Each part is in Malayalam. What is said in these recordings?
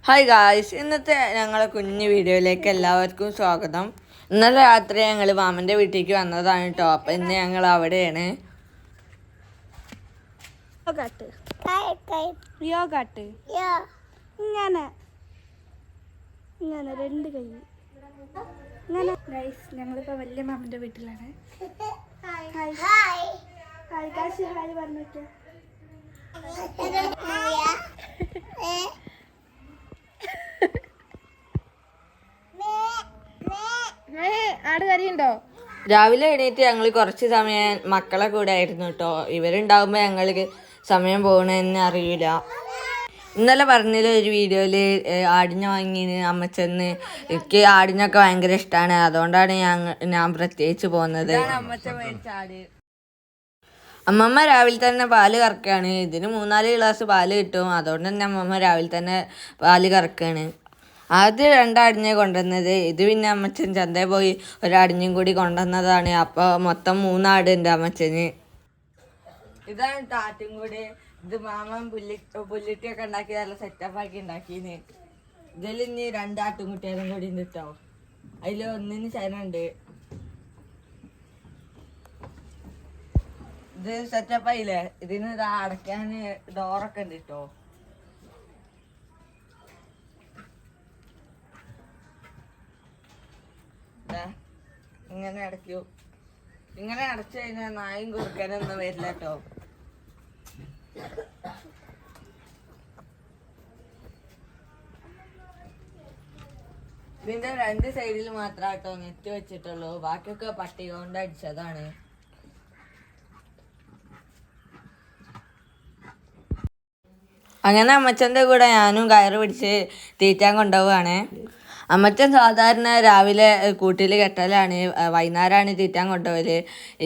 ഹായ് ഗായ്സ്, ഇന്നത്തെ ഞങ്ങളെ കുഞ്ഞു വീഡിയോയിലേക്ക് എല്ലാവർക്കും സ്വാഗതം. ഇന്നലെ രാത്രി ഞങ്ങൾ മാമൻ്റെ വീട്ടിലേക്ക് വന്നതാണ് കേട്ടോ. അപ്പം ഇന്ന് ഞങ്ങൾ അവിടെയാണ്. ഇങ്ങനെ ഇങ്ങനെ രണ്ട് കൈ ഇങ്ങനെ. ഗൈസ്, ഞങ്ങളിപ്പോൾ വലിയ മാമൻ്റെ വീട്ടിലാണ്. ഹായ് കാശി, ഹായ് പറഞ്ഞിട്ട്. ആട് കറിയുണ്ടോ? രാവിലെ എണീറ്റ് ഞങ്ങൾ കുറച്ച് സമയം മക്കളെ കൂടെ ആയിരുന്നു കേട്ടോ. ഇവരുണ്ടാകുമ്പോൾ ഞങ്ങൾക്ക് സമയം പോകണമെന്ന് അറിയില്ല. ഇന്നലെ പറഞ്ഞതിൽ ഒരു വീഡിയോയിൽ ആടിനെ വാങ്ങിന് അമ്മച്ചന്ന്. എനിക്ക് ആടിനൊക്കെ ഭയങ്കര ഇഷ്ടമാണ്, അതുകൊണ്ടാണ് ഞാൻ പ്രത്യേകിച്ച് പോകുന്നത്. അമ്മമ്മ രാവിലെ തന്നെ പാല് കറക്കുകയാണ്. ഇതിന് 3-4 ഗ്ലാസ് പാല് കിട്ടും, അതുകൊണ്ട് തന്നെ അമ്മമ്മ രാവിലെ തന്നെ പാല് കറക്കുകയാണ്. ആദ്യം 2 ആടിനെ കൊണ്ടുവന്നത്. ഇത് പിന്നെ അമ്മച്ചൻ ചന്തയിൽ പോയി ഒരാടിനെയും കൂടി കൊണ്ടുവന്നതാണ്. അപ്പോൾ മൊത്തം 3 ആടുണ്ട് അമ്മച്ചന്. ഇതാണ് ആട്ടും കൂടി. ഇത് മാമൻ പുല്ലിട്ടിയൊക്കെ ഉണ്ടാക്കി നല്ല സെറ്റപ്പാക്കി ഉണ്ടാക്കീന്. ഇതിൽ ഇനി 2 ആട്ടുംകുട്ടികളും കൂടി ഉണ്ട് കേട്ടോ. അതിൽ ഒന്നിന് ചനുണ്ട്. ഇത് സെറ്റപ്പായില്ലേ? ഇതിന് അടയ്ക്കാൻ ഡോറൊക്കെ ഉണ്ട് കേട്ടോ. ഇങ്ങനെ അടയ്ക്കൂ. ഇങ്ങനെ അടച്ചു കഴിഞ്ഞാൽ നായും കുറുക്കാനൊന്നും വരില്ല കേട്ടോ. ഇതിന്റെ 2 സൈഡിൽ മാത്രം കേട്ടോ നെറ്റ് വെച്ചിട്ടുള്ളൂ. ബാക്കിയൊക്കെ പട്ടിക കൊണ്ട് അടിച്ചതാണ്. അങ്ങനെ അമ്മച്ചൻ്റെ കൂടെ ഞാനും കയറ് പിടിച്ച് തീറ്റാൻ കൊണ്ടുപോവാണ്. അമ്മച്ചൻ സാധാരണ രാവിലെ കൂട്ടിൽ കെട്ടലാണ്, വൈകുന്നേരമാണ് തീറ്റാൻ കൊണ്ടുപോകല്.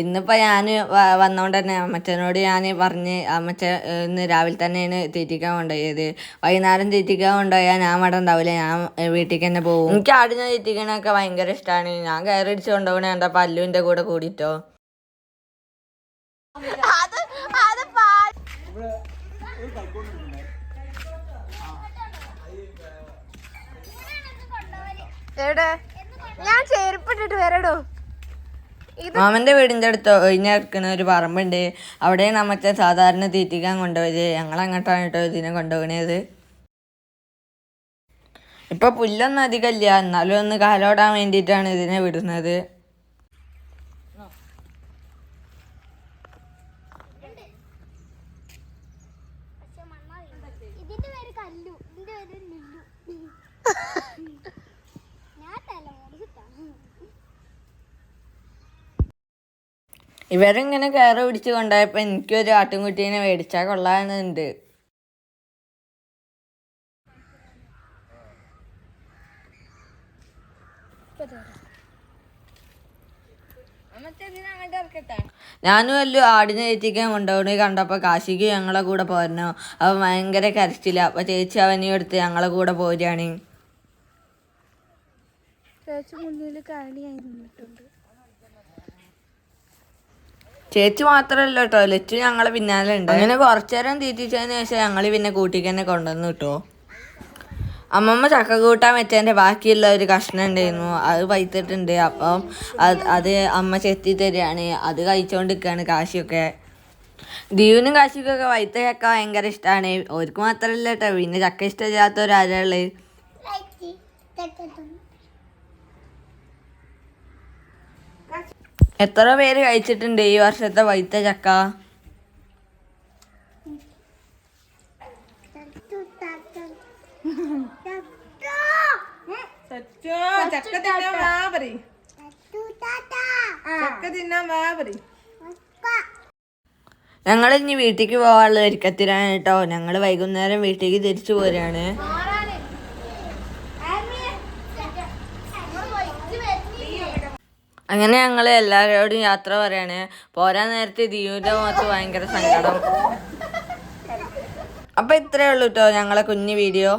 ഇന്നിപ്പോൾ ഞാൻ വന്നതുകൊണ്ട് തന്നെ അമ്മച്ചനോട് ഞാൻ പറഞ്ഞ് അമ്മച്ചൻ ഇന്ന് രാവിലെ തന്നെയാണ് തീറ്റിക്കാൻ കൊണ്ടുപോയത്. വൈകുന്നേരം തീറ്റിക്കാൻ കൊണ്ടുപോയാൽ ഞാൻ അവിടെ ഉണ്ടാവില്ല, ഞാൻ വീട്ടിലേക്ക് തന്നെ പോകും. എനിക്ക് ആടിനെ തീറ്റിക്കണൊക്കെ ഭയങ്കര ഇഷ്ടമാണ്. ഞാൻ കയറിടിച്ച് കൊണ്ടുപോകണേ കണ്ടപ്പോൾ അല്ലുവിൻ്റെ കൂടെ കൂടിയിട്ടോ. ഞാൻ ചെരുപ്പിട്ടിട്ട് വരടോ. മാമന്റെ വീടിന്റെ അടുത്ത് ഒഴിഞ്ഞിരിക്കുന്ന ഒരു പറമ്പുണ്ട്. അവിടെ നമ്മച്ച സാധാരണ തീറ്റിക്കാൻ കൊണ്ടുപോയത്. ഞങ്ങൾ അങ്ങോട്ടാണ് കേട്ടോ ഇതിനെ കൊണ്ടുപോകണത്. ഇപ്പൊ പുല്ലൊന്നും അധികമില്ല, എന്നാലും ഒന്ന് കാലോടാൻ വേണ്ടിയിട്ടാണ് ഇതിനെ വിടുന്നത്. ഇവരിങ്ങനെ കയറ് പിടിച്ച് കൊണ്ടുപോയപ്പോൾ എനിക്കൊരു ആട്ടുംകുട്ടീനെ മേടിച്ചാൽ കൊള്ളാമെന്നുണ്ട്. ഞാനും വല്ലതും ആടിനെ എത്തിക്കാൻ കൊണ്ടുപോകണ കണ്ടപ്പോൾ കാശിക്ക് ഞങ്ങളെ കൂടെ പോരണോ. അവൻ ഭയങ്കര കരച്ചില്ല. അപ്പോൾ ചേച്ചി അവനെ എടുത്ത് ഞങ്ങളെ കൂടെ പോരുകയാണ്. ചേച്ചി മാത്രമല്ല കേട്ടോ, ലച്ചു ഞങ്ങളെ പിന്നാലെ ഉണ്ട്. അങ്ങനെ കുറച്ചു നേരം തീറ്റിച്ചതിന് ശേഷം ഞങ്ങൾ പിന്നെ കൂട്ടിക്ക് തന്നെ കൊണ്ടുവന്നു കിട്ടോ. അമ്മമ്മ ചക്ക കൂട്ടാൻ വെച്ചതിൻ്റെ ബാക്കിയുള്ള ഒരു കഷ്ണം ഉണ്ടായിരുന്നു, അത് പൈത്തിട്ടുണ്ട്. അപ്പം അത് അമ്മ ചെത്തി തരികയാണ്. അത് കഴിച്ചുകൊണ്ടിരിക്കുകയാണ് കാശിയൊക്കെ. ദീവിനും കാശിക്കൊക്കെ വൈത്ത ചക്ക ഭയങ്കര ഇഷ്ടമാണ്. അവർക്ക് മാത്രമല്ല കേട്ടോ, പിന്നെ ചക്ക ഇഷ്ടമില്ലാത്തവരാരുള്ളത്. എത്ര പേര് കഴിച്ചിട്ടുണ്ട് ഈ വർഷത്തെ വൈത്ത ചക്ക? ഞങ്ങൾ ഇനി വീട്ടിലേക്ക് പോകാനുള്ള ഒരുക്കത്തിലാണ് കേട്ടോ. ഞങ്ങൾ വൈകുന്നേരം വീട്ടിലേക്ക് തിരിച്ചു പോരാണ്. അങ്ങനെ ഞങ്ങൾ എല്ലാവരോടും യാത്ര പറയാണ്. പോരാൻ നേരത്തെ ദിയുവിൻ്റെ മുഖത്ത് ഭയങ്കര സങ്കടം. അപ്പം ഇത്രയേ ഉള്ളൂ കേട്ടോ ഞങ്ങളെ കുഞ്ഞു വീഡിയോ.